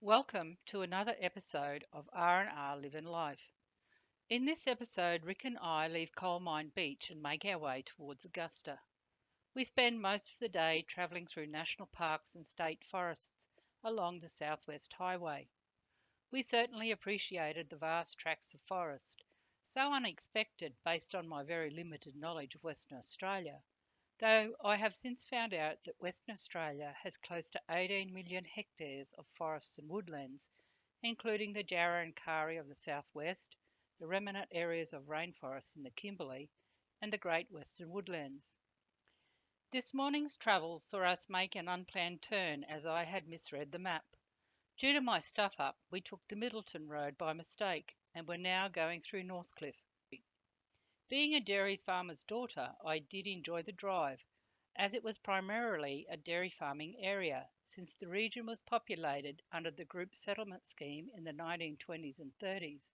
Welcome to another episode of R&R Live and Life. In this episode, Rick and I leave Coal Mine Beach and make our way towards Augusta. We spend most of the day travelling through national parks and state forests along the Southwest Highway. We certainly appreciated the vast tracts of forest, so unexpected based on my very limited knowledge of Western Australia, though I have since found out that Western Australia has close to 18 million hectares of forests and woodlands, including the Jarrah and Kari of the southwest, the remnant areas of rainforest in the Kimberley, and the Great Western Woodlands. This morning's travels saw us make an unplanned turn as I had misread the map. Due to my stuff up, we took the Middleton Road by mistake and were now going through Northcliffe. Being a dairy farmer's daughter, I did enjoy the drive, as it was primarily a dairy farming area, since the region was populated under the group settlement scheme in the 1920s and 30s.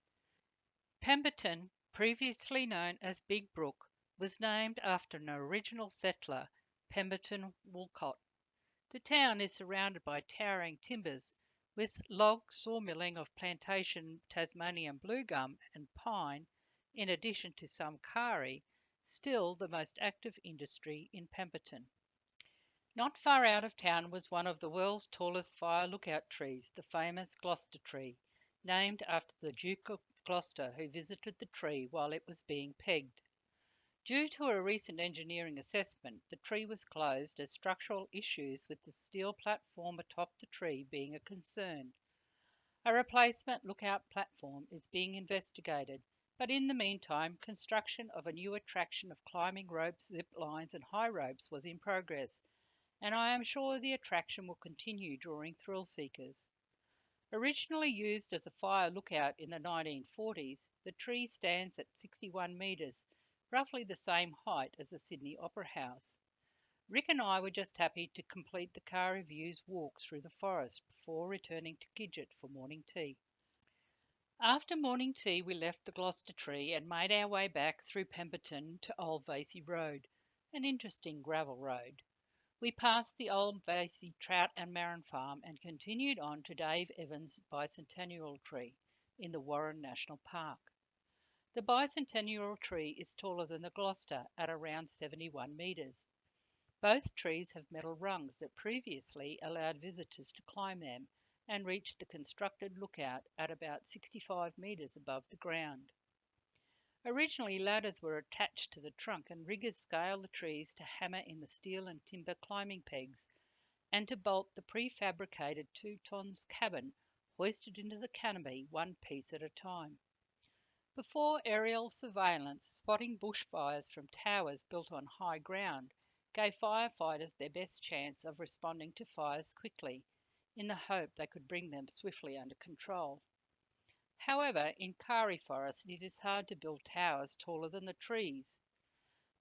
Pemberton, previously known as Big Brook, was named after an original settler, Pemberton Woolcott. The town is surrounded by towering timbers, with log sawmilling of plantation Tasmanian blue gum and pine, in addition to some kari, still the most active industry in Pemberton. Not far out of town was one of the world's tallest fire lookout trees, the famous Gloucester tree, named after the Duke of Gloucester who visited the tree while it was being pegged. Due to a recent engineering assessment, the tree was closed as structural issues with the steel platform atop the tree being a concern. A replacement lookout platform is being investigated, but in the meantime, construction of a new attraction of climbing ropes, zip lines, and high ropes was in progress, and I am sure the attraction will continue drawing thrill seekers. Originally used as a fire lookout in the 1940s, the tree stands at 61 metres, roughly the same height as the Sydney Opera House. Rick and I were just happy to complete the car reviews walk through the forest before returning to Gidget for morning tea. After morning tea, we left the Gloucester tree and made our way back through Pemberton to Old Vasey Road, an interesting gravel road. We passed the Old Vasey Trout and Marron Farm and continued on to Dave Evans' bicentennial tree in the Warren National Park. The bicentennial tree is taller than the Gloucester at around 71 metres. Both trees have metal rungs that previously allowed visitors to climb them and reach the constructed lookout at about 65 metres above the ground. Originally, ladders were attached to the trunk and riggers scaled the trees to hammer in the steel and timber climbing pegs and to bolt the prefabricated 2 tons cabin hoisted into the canopy one piece at a time. Before aerial surveillance, spotting bushfires from towers built on high ground gave firefighters their best chance of responding to fires quickly, in the hope they could bring them swiftly under control. However, in Kari Forest it is hard to build towers taller than the trees.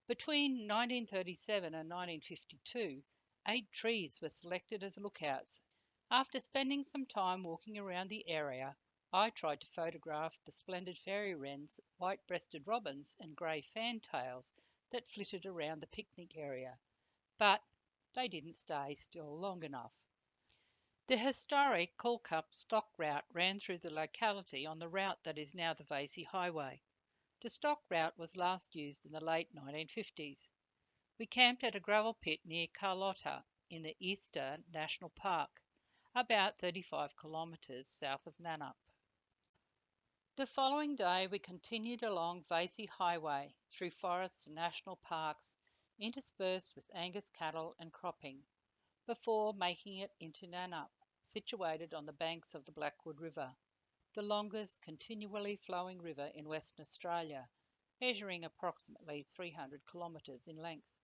Between 1937 and 1952, 8 trees were selected as lookouts. After spending some time walking around the area, I tried to photograph the splendid fairy wrens, white-breasted robins and grey fantails that flitted around the picnic area, but they didn't stay still long enough. The historic Culcup stock route ran through the locality on the route that is now the Vasey Highway. The stock route was last used in the late 1950s. We camped at a gravel pit near Carlotta in the Easter National Park, about 35 kilometres south of Nannup. The following day we continued along Vasey Highway through forests and national parks, interspersed with Angus cattle and cropping, before making it into Nannup, situated on the banks of the Blackwood River, the longest continually flowing river in Western Australia, measuring approximately 300 kilometres in length.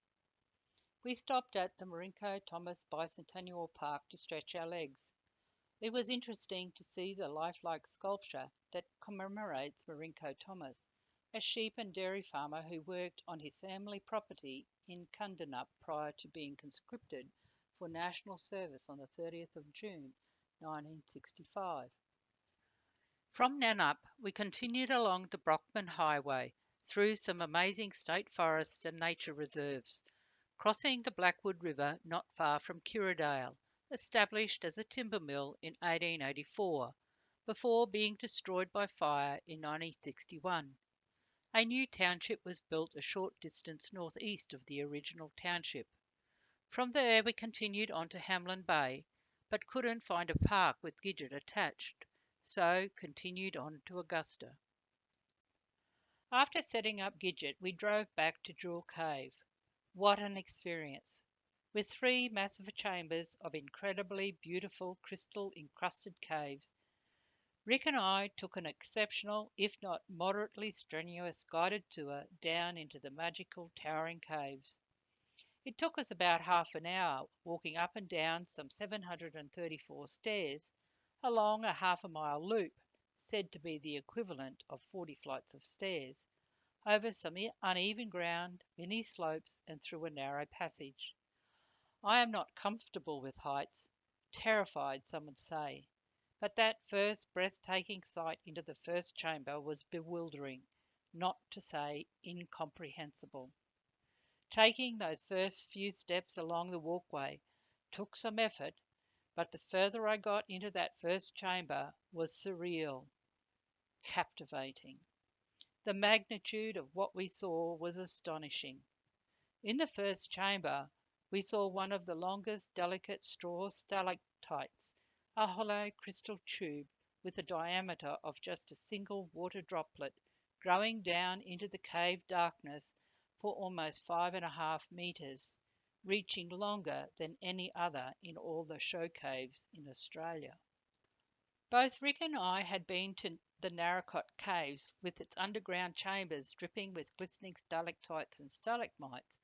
We stopped at the Marinko Thomas Bicentennial Park to stretch our legs. It was interesting to see the lifelike sculpture that commemorates Marinko Thomas, a sheep and dairy farmer who worked on his family property in Kundanup prior to being conscripted for national service on the 30th of June 1965. From Nannup, we continued along the Brockman Highway through some amazing state forests and nature reserves, crossing the Blackwood River not far from Kirradale, established as a timber mill in 1884 before being destroyed by fire in 1961. A new township was built a short distance northeast of the original township. From there we continued on to Hamlin Bay, but couldn't find a park with Gidget attached, so continued on to Augusta. After setting up Gidget, we drove back to Jewel Cave. What an experience! With three massive chambers of incredibly beautiful crystal encrusted caves, Rick and I took an exceptional, if not moderately strenuous, guided tour down into the magical towering caves. It took us about half an hour, walking up and down some 734 stairs along a half a mile loop, said to be the equivalent of 40 flights of stairs, over some uneven ground, many slopes, and through a narrow passage. I am not comfortable with heights, terrified, some would say, but that first breathtaking sight into the first chamber was bewildering, not to say incomprehensible. Taking those first few steps along the walkway took some effort, but the further I got into that first chamber was surreal, captivating. The magnitude of what we saw was astonishing. In the first chamber, we saw one of the longest delicate straw stalactites, a hollow crystal tube with a diameter of just a single water droplet, growing down into the cave darkness for almost 5.5 meters, reaching longer than any other in all the show caves in Australia. Both Rick and I had been to the Narracot Caves with its underground chambers dripping with glistening stalactites and stalagmites,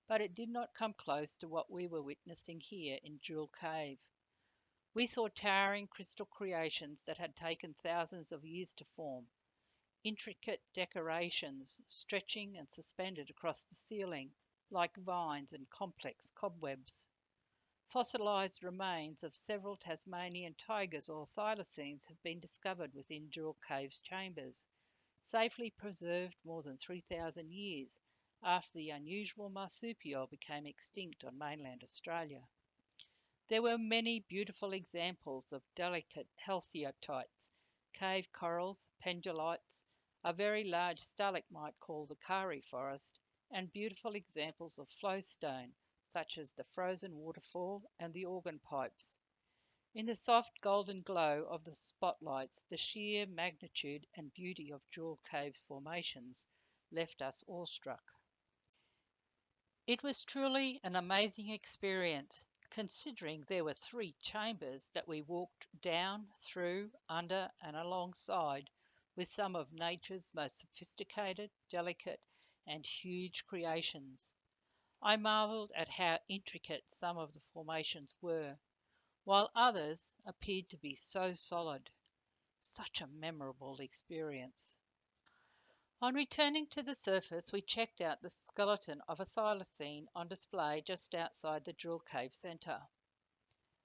but it did not come close to what we were witnessing here in Jewel Cave. We saw towering crystal creations that had taken thousands of years to form, intricate decorations stretching and suspended across the ceiling like vines and complex cobwebs. Fossilized remains of several Tasmanian tigers or thylacines have been discovered within Jewel Cave's chambers, safely preserved more than 3,000 years after the unusual marsupial became extinct on mainland Australia. There were many beautiful examples of delicate halcyotites, cave corals, pendulites, a very large stalagmite called the Kari forest, and beautiful examples of flowstone, such as the frozen waterfall and the organ pipes. In the soft golden glow of the spotlights, the sheer magnitude and beauty of Jewel Cave's formations left us awestruck. It was truly an amazing experience, considering there were three chambers that we walked down, through, under, and alongside, with some of nature's most sophisticated, delicate, and huge creations. I marvelled at how intricate some of the formations were, while others appeared to be so solid. Such a memorable experience. On returning to the surface, we checked out the skeleton of a thylacine on display just outside the Jewel Cave Centre.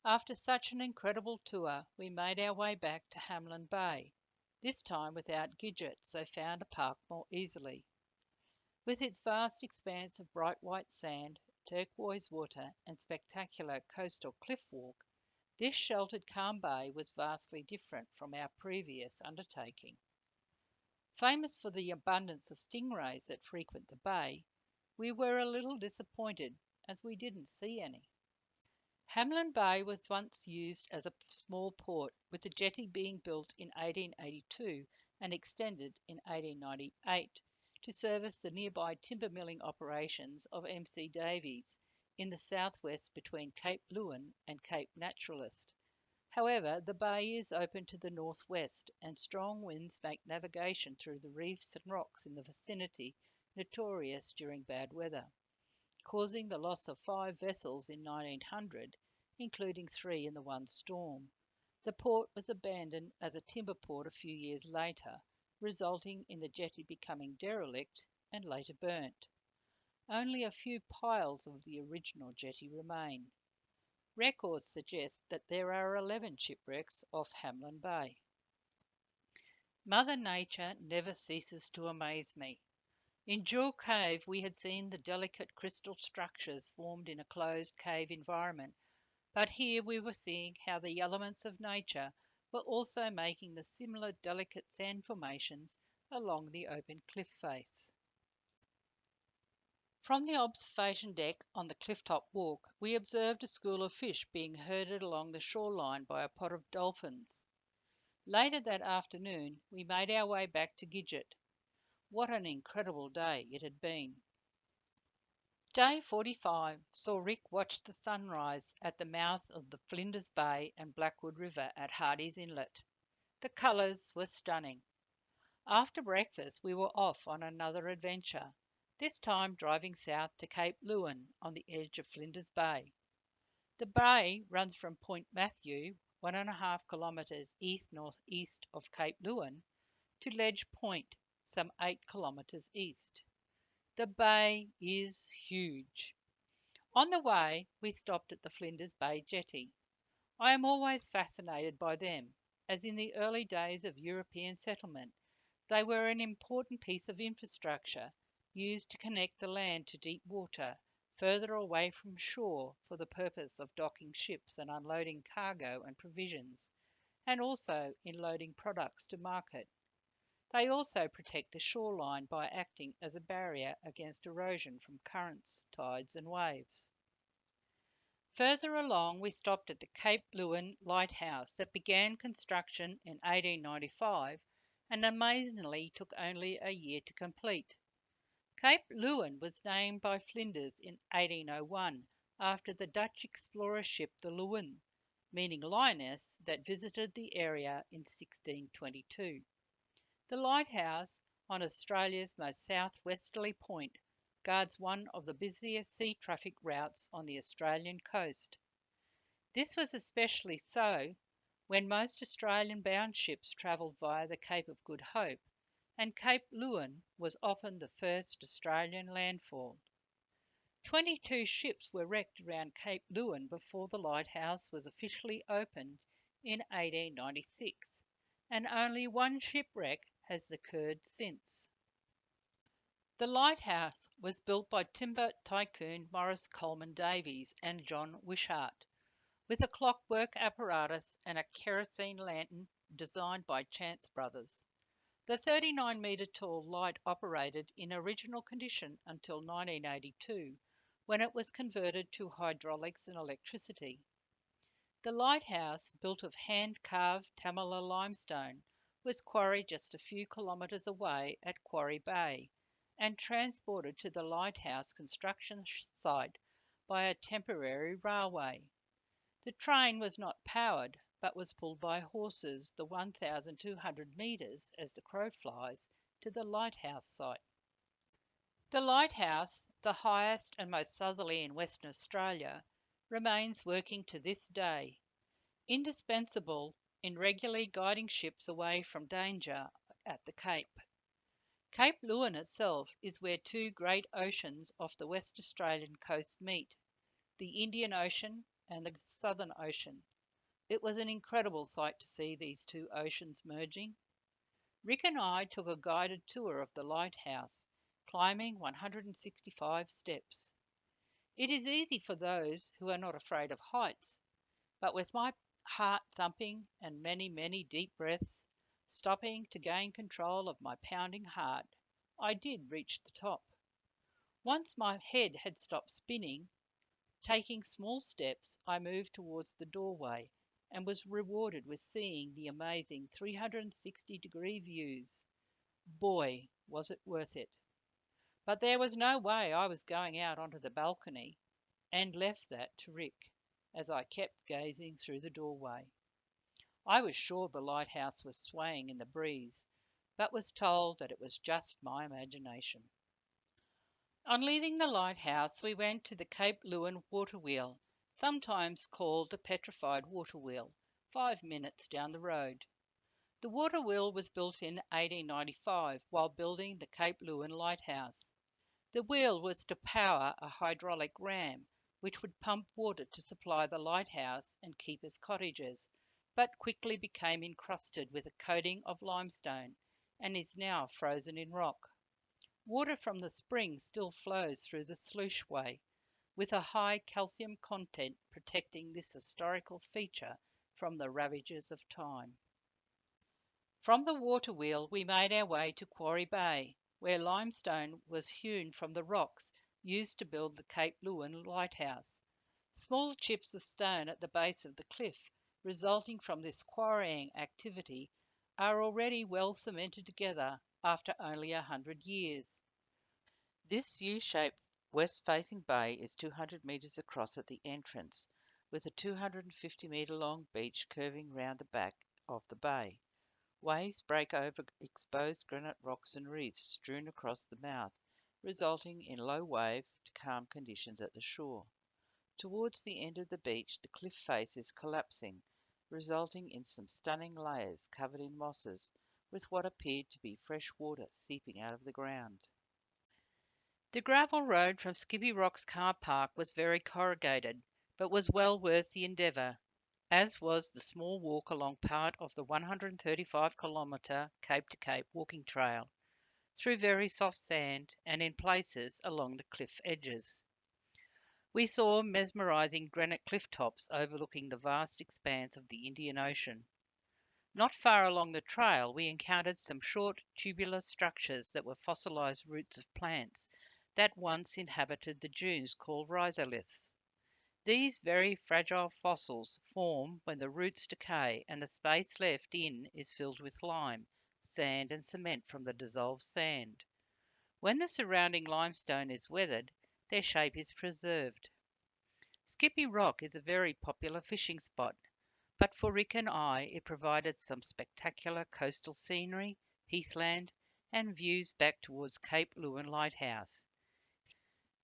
After such an incredible tour, we made our way back to Hamlin Bay, this time without Gidget, so found a park more easily. With its vast expanse of bright white sand, turquoise water, and spectacular coastal cliff walk, this sheltered calm bay was vastly different from our previous undertaking. Famous for the abundance of stingrays that frequent the bay, we were a little disappointed as we didn't see any. Hamlin Bay was once used as a small port, with the jetty being built in 1882 and extended in 1898 to service the nearby timber milling operations of MC Davies in the southwest between Cape Leeuwin and Cape Naturalist. However, the bay is open to the northwest, and strong winds make navigation through the reefs and rocks in the vicinity notorious during bad weather, causing the loss of 5 vessels in 1900, including 3 in the one storm. The port was abandoned as a timber port a few years later, resulting in the jetty becoming derelict and later burnt. Only a few piles of the original jetty remain. Records suggest that there are 11 shipwrecks off Hamlin Bay. Mother Nature never ceases to amaze me. In Jewel Cave, we had seen the delicate crystal structures formed in a closed cave environment But here we were seeing how the elements of nature were also making the similar delicate sand formations along the open cliff face. From the observation deck on the clifftop walk, we observed a school of fish being herded along the shoreline by a pod of dolphins. Later that afternoon, we made our way back to Gidget. What an incredible day it had been! Day 45 saw Rick watch the sunrise at the mouth of the Flinders Bay and Blackwood River at Hardy's Inlet. The colours were stunning. After breakfast, we were off on another adventure, this time driving south to Cape Leeuwin on the edge of Flinders Bay. The bay runs from Point Matthew, 1.5 kilometres east-northeast of Cape Leeuwin, to Ledge Point, some 8 kilometres east. The bay is huge. On the way, we stopped at the Flinders Bay Jetty. I am always fascinated by them, as in the early days of European settlement, they were an important piece of infrastructure used to connect the land to deep water further away from shore for the purpose of docking ships and unloading cargo and provisions, and also in loading products to market. They also protect the shoreline by acting as a barrier against erosion from currents, tides, and waves. Further along, we stopped at the Cape Leeuwin Lighthouse that began construction in 1895 and amazingly took only a year to complete. Cape Leeuwin was named by Flinders in 1801 after the Dutch explorer ship the Leeuwin, meaning lioness, that visited the area in 1622. The lighthouse, on Australia's most southwesterly point, guards one of the busiest sea traffic routes on the Australian coast. This was especially so when most Australian-bound ships travelled via the Cape of Good Hope, and Cape Leeuwin was often the first Australian landfall. 22 ships were wrecked around Cape Leeuwin before the lighthouse was officially opened in 1896, and only one shipwreck has occurred since. The lighthouse was built by timber tycoon Morris Coleman Davies and John Wishart, with a clockwork apparatus and a kerosene lantern designed by Chance Brothers. The 39-metre tall light operated in original condition until 1982, when it was converted to hydraulics and electricity. The lighthouse, built of hand-carved Tamala limestone, was quarried just a few kilometres away at Quarry Bay and transported to the lighthouse construction site by a temporary railway. The train was not powered, but was pulled by horses the 1,200 metres, as the crow flies, to the lighthouse site. The lighthouse, the highest and most southerly in Western Australia, remains working to this day, indispensable in regularly guiding ships away from danger at the Cape. Cape Leeuwin itself is where two great oceans off the West Australian coast meet, the Indian Ocean and the Southern Ocean. It was an incredible sight to see these two oceans merging. Rick and I took a guided tour of the lighthouse, climbing 165 steps. It is easy for those who are not afraid of heights, but with my heart thumping and many, many deep breaths, stopping to gain control of my pounding heart, I did reach the top. Once my head had stopped spinning, taking small steps, I moved towards the doorway and was rewarded with seeing the amazing 360-degree views. Boy, was it worth it. But there was no way I was going out onto the balcony, and left that to Rick, as I kept gazing through the doorway. I was sure the lighthouse was swaying in the breeze, but was told that it was just my imagination. On leaving the lighthouse, we went to the Cape Leeuwin water wheel, sometimes called the petrified water wheel, 5 minutes down the road. The water wheel was built in 1895 while building the Cape Leeuwin lighthouse. The wheel was to power a hydraulic ram, which would pump water to supply the lighthouse and keepers' cottages, but quickly became encrusted with a coating of limestone and is now frozen in rock. Water from the spring still flows through the sluiceway, with a high calcium content protecting this historical feature from the ravages of time. From the water wheel we made our way to Quarry Bay, where limestone was hewn from the rocks used to build the Cape Leeuwin lighthouse. Small chips of stone at the base of the cliff, resulting from this quarrying activity, are already well cemented together after only 100 years. This U-shaped west-facing bay is 200 metres across at the entrance, with a 250-metre long beach curving round the back of the bay. Waves break over exposed granite rocks and reefs strewn across the mouth, resulting in low wave to calm conditions at the shore. Towards the end of the beach, the cliff face is collapsing, resulting in some stunning layers covered in mosses, with what appeared to be fresh water seeping out of the ground. The gravel road from Skippy Rock's car park was very corrugated, but was well worth the endeavour, as was the small walk along part of the 135-kilometre Cape to Cape walking trail, through very soft sand and in places along the cliff edges. We saw mesmerising granite cliff tops overlooking the vast expanse of the Indian Ocean. Not far along the trail we encountered some short tubular structures that were fossilised roots of plants that once inhabited the dunes called rhizoliths. These very fragile fossils form when the roots decay and the space left in is filled with lime, sand and cement from the dissolved sand. When the surrounding limestone is weathered, their shape is preserved. Skippy Rock is a very popular fishing spot, but for Rick and I it provided some spectacular coastal scenery, heathland, and views back towards Cape Leeuwin Lighthouse.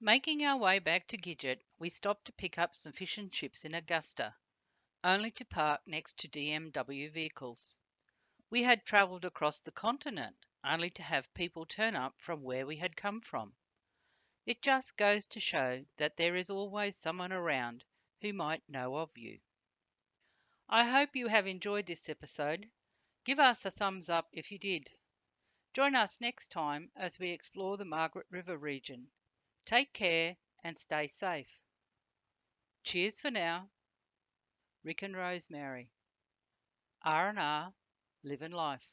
Making our way back to Gidget, we stopped to pick up some fish and chips in Augusta, only to park next to DMW vehicles. We had travelled across the continent, only to have people turn up from where we had come from. It just goes to show that there is always someone around who might know of you. I hope you have enjoyed this episode. Give us a thumbs up if you did. Join us next time as we explore the Margaret River region. Take care and stay safe. Cheers for now. Rick and Rosemary. R&R, living life.